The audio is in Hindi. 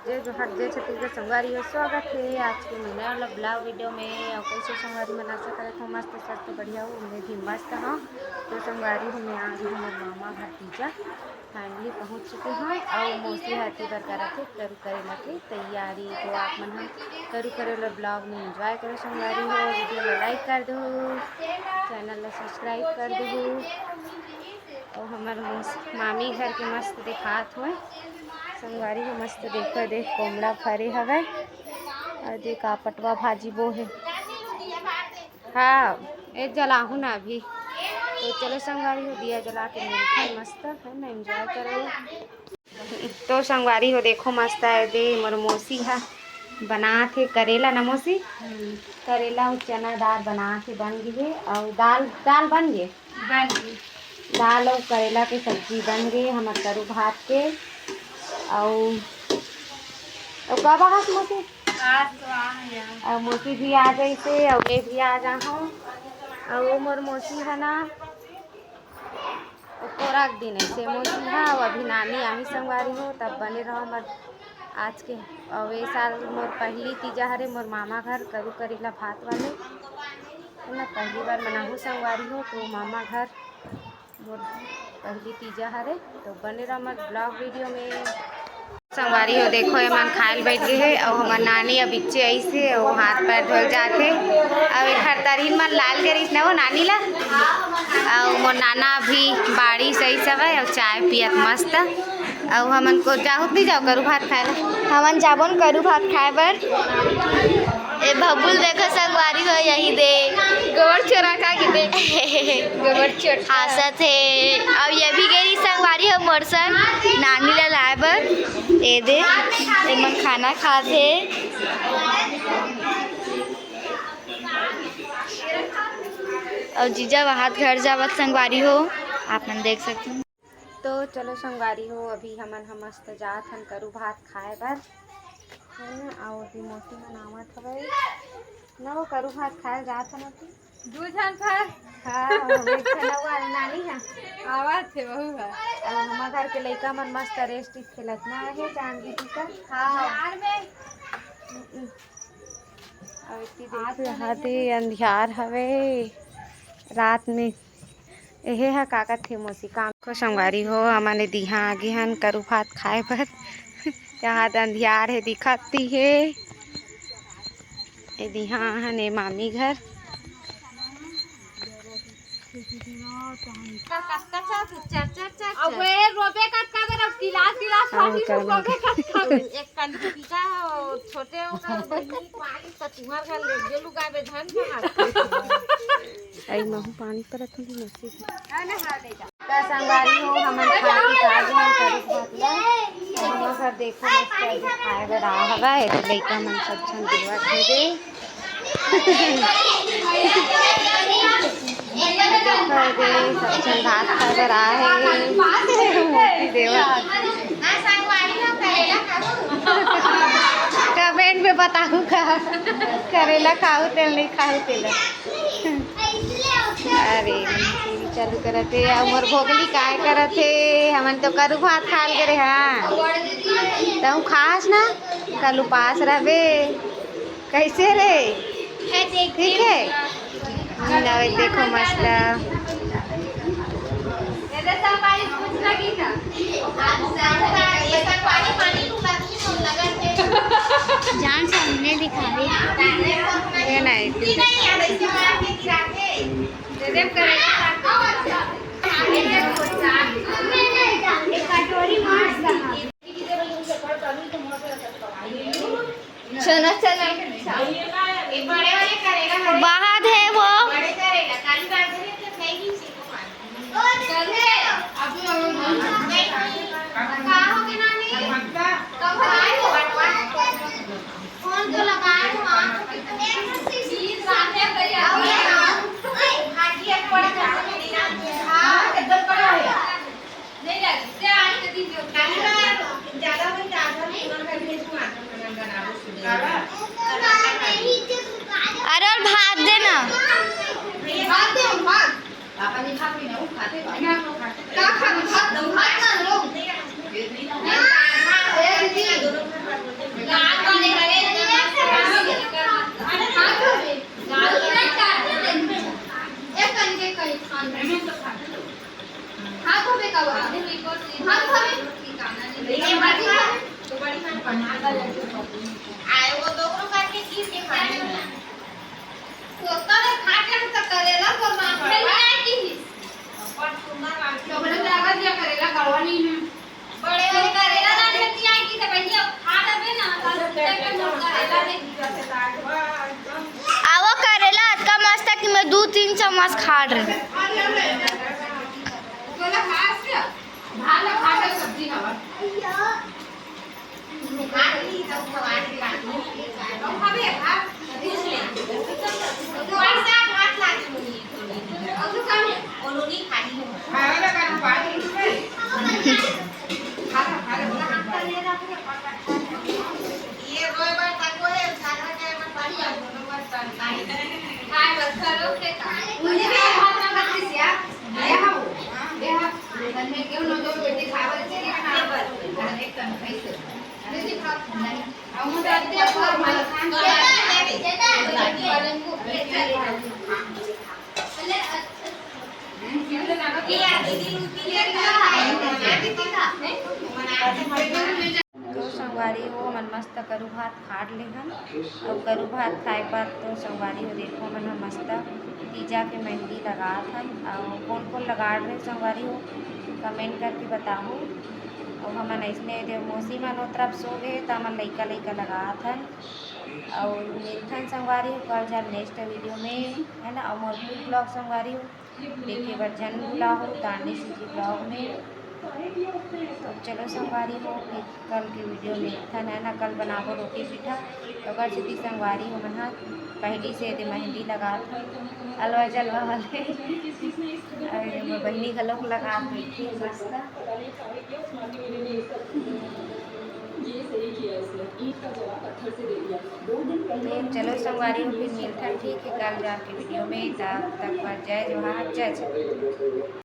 जय जोहार जय छत्तीसगढ़ संगवारी हो। स्वागत है आज के नया वाला ब्लॉग वीडियो में। और कैसे संगवारी मन आशा करे हो मस्त स्वस्थ बढ़िया हो, मैं भी मस्त हाँ। तो संगवारी हो मैं आज हमारे मामा घर तीजा फाइनली पहुंच चुके हैं और मौसी हाथी बर करा थे करू करेला की तैयारी। तो आप मन हम करू करेला ब्लॉग में एंजॉय करो संगवारी हो। वीडियो में लाइक कर दो, चैनल में सब्सक्राइब कर दो। और हमारे मामी घर के मस्त दिखात हुए संगवारी हो। मस्त देखो देख कोमड़ा फरे हवे और देख पटवा भाजी बो है। हाँ एक जलाहू ना अभी। तो चलो संगवारी हो दिया जला के मिलते मस्त है ना, एंजॉय करो। तो संगवारी हो देखो मस्त है दे मोर मौसी है बना थे करेला ना मौसी करेला और चना दाल बना के बन गए और दाल दाल बन गए दाल और करेला के सब्जी बन गई हमारे करू भात के। और कब आस मौसी और मौसी भी आ गई थे और मैं भी आ जा हूँ। और मोर मौसी है ना कोरा दिन ऐसे मौसी है और अभी नानी आही संगवारी हो तब बने रहो मर आज के। और ये साल मोर पहली तीजा हरे मोर मामा घर करू करेला भात वाले है ना, पहली बार मनाहू संगवारी हो। तो मामा घर मोर पहली तीजा हरे तो बने रहो मत ब्लॉग वीडियो में संगवारी हो। देखो ये मन खाए बैठ गए है और हमार नानी अब इच्चे ऐसे और हाथ पैर धोल जाते अब एक हर तरीन मन लाल करीस ना वो नानी ला। और मोर नाना भी बाड़ी सही सब है और चाय पियत मस्त। और हमन को जाहु नहीं जाओ करू भात खाए ला हमन जाबोन करू भात खाए बर। ए भबुल देखो संगवारी हो यही दे गोबर चोरा का दे गोबर चोर हासत है। और ये भी गई संगवारी हो मोर संग नानी ला लाए बर ए दे ए मन खाना खाते और जीजा वहाँ घर जावत संगवारी हो आप मन देख सकते हो। तो चलो संगवारी हो अभी हमन हम मस्त जात हन करू भात खाए बर है ना। और अभी मौसी मन आवत हवे ना वो करू भात खाए जात हन अभी दू जन पर। हाँ हम एक ठनवा नानी है आवत है बहु है और हमार घर के लइका मन मस्त रेस्ट खेलत ना है चांदी टीका। हाँ और इतनी देख हाथी अंधियार हवे रात में एहे हा काका थे मौसी काम को संगवारी हो हमारे दिहा आगे हन करू भात खाए बर यहाँ अंधियार है दिखती है ए दिहा हन ए मामी घर। पानी पर संगवारी हो हमन घर देखो खाए बर आ हवा लइका मन सब झन देवत हे दे देखो दे सब झन भात खाए बर आ है देवत कमेंट में बताऊ का करेला खाऊ तेल नहीं खाऊ तेल। अरे चालू करते उमर भोगली काय करते हमन तो करू भात खाल करे हाँ तू खास ना कल उपास रहे कैसे रे ठीक है ना। देखो मस्त जान सामने दिखा ये नहीं चलो चलो बाहर है वो अरे और भात देना आए वो दोनों करके गिर के खाने तो तब खाटे तो करेला तो ना आई की बहुत सुंदर लागती तो बड़े लगा दिया करेला करवानी है बड़े वाले करेला ना खेती आई की तो भैया खा दबे ना करेला नहीं आवो करेला इतना मस्त है कि मैं 2-3 चम्मच खा रही बोला खास क्या भाला खाटा सब्जी हवा खाली तो खवानी काटनी तो खाबे खा पूछ ले तो ऐसा हाथ लागी मुनी और तो काम है ओलोनी खाली है खाला का पानी में खाला बोला हाथ का ले रहा है ये रोए बार ताको है सारा के में पानी आ दोनों बार ताई काय बस करो के मुझे भी हाथ ना करती सिया देहा घर में क्यों न दो बेटी खावर से खावर एक टन पैसे अरे खाओ नहीं हम जाते हैं पर माल खान के वाले को बेटे तो संगवारी हो मन मस्त करू भात खाट ले हन और करू भात खाए बाद तो संगवारी हो देखो मन मस्त तीजा के मेहंदी लगा हन और कौन कौन लगा रहे संगवारी हो कमेंट करके बताओ और हमन ऐसने देव मौसी मन तरफ सो गए तो हमन लइका लगा हन और मिलथन संगवारी हो कल जब नेक्स्ट वीडियो में है ना और मोर फूड ब्लॉग संगवारी हो देखे बर जन भूला हो तांडी सीजी ब्लॉग में तो चलो संगवारी हो फिर कल के वीडियो में थन है ना कल बनाबो रोटी पीठा तो अगर सीधी संगवारी हो मना पहली से दे मेहंदी लगा था अलवा जलवा वाले अरे बहनी गलों को लगा बैठी मस्त तो चलो संगवारी हो फिर मिलता ठीक है कल जाके वीडियो में तब तक पर जय जोहार जय जय।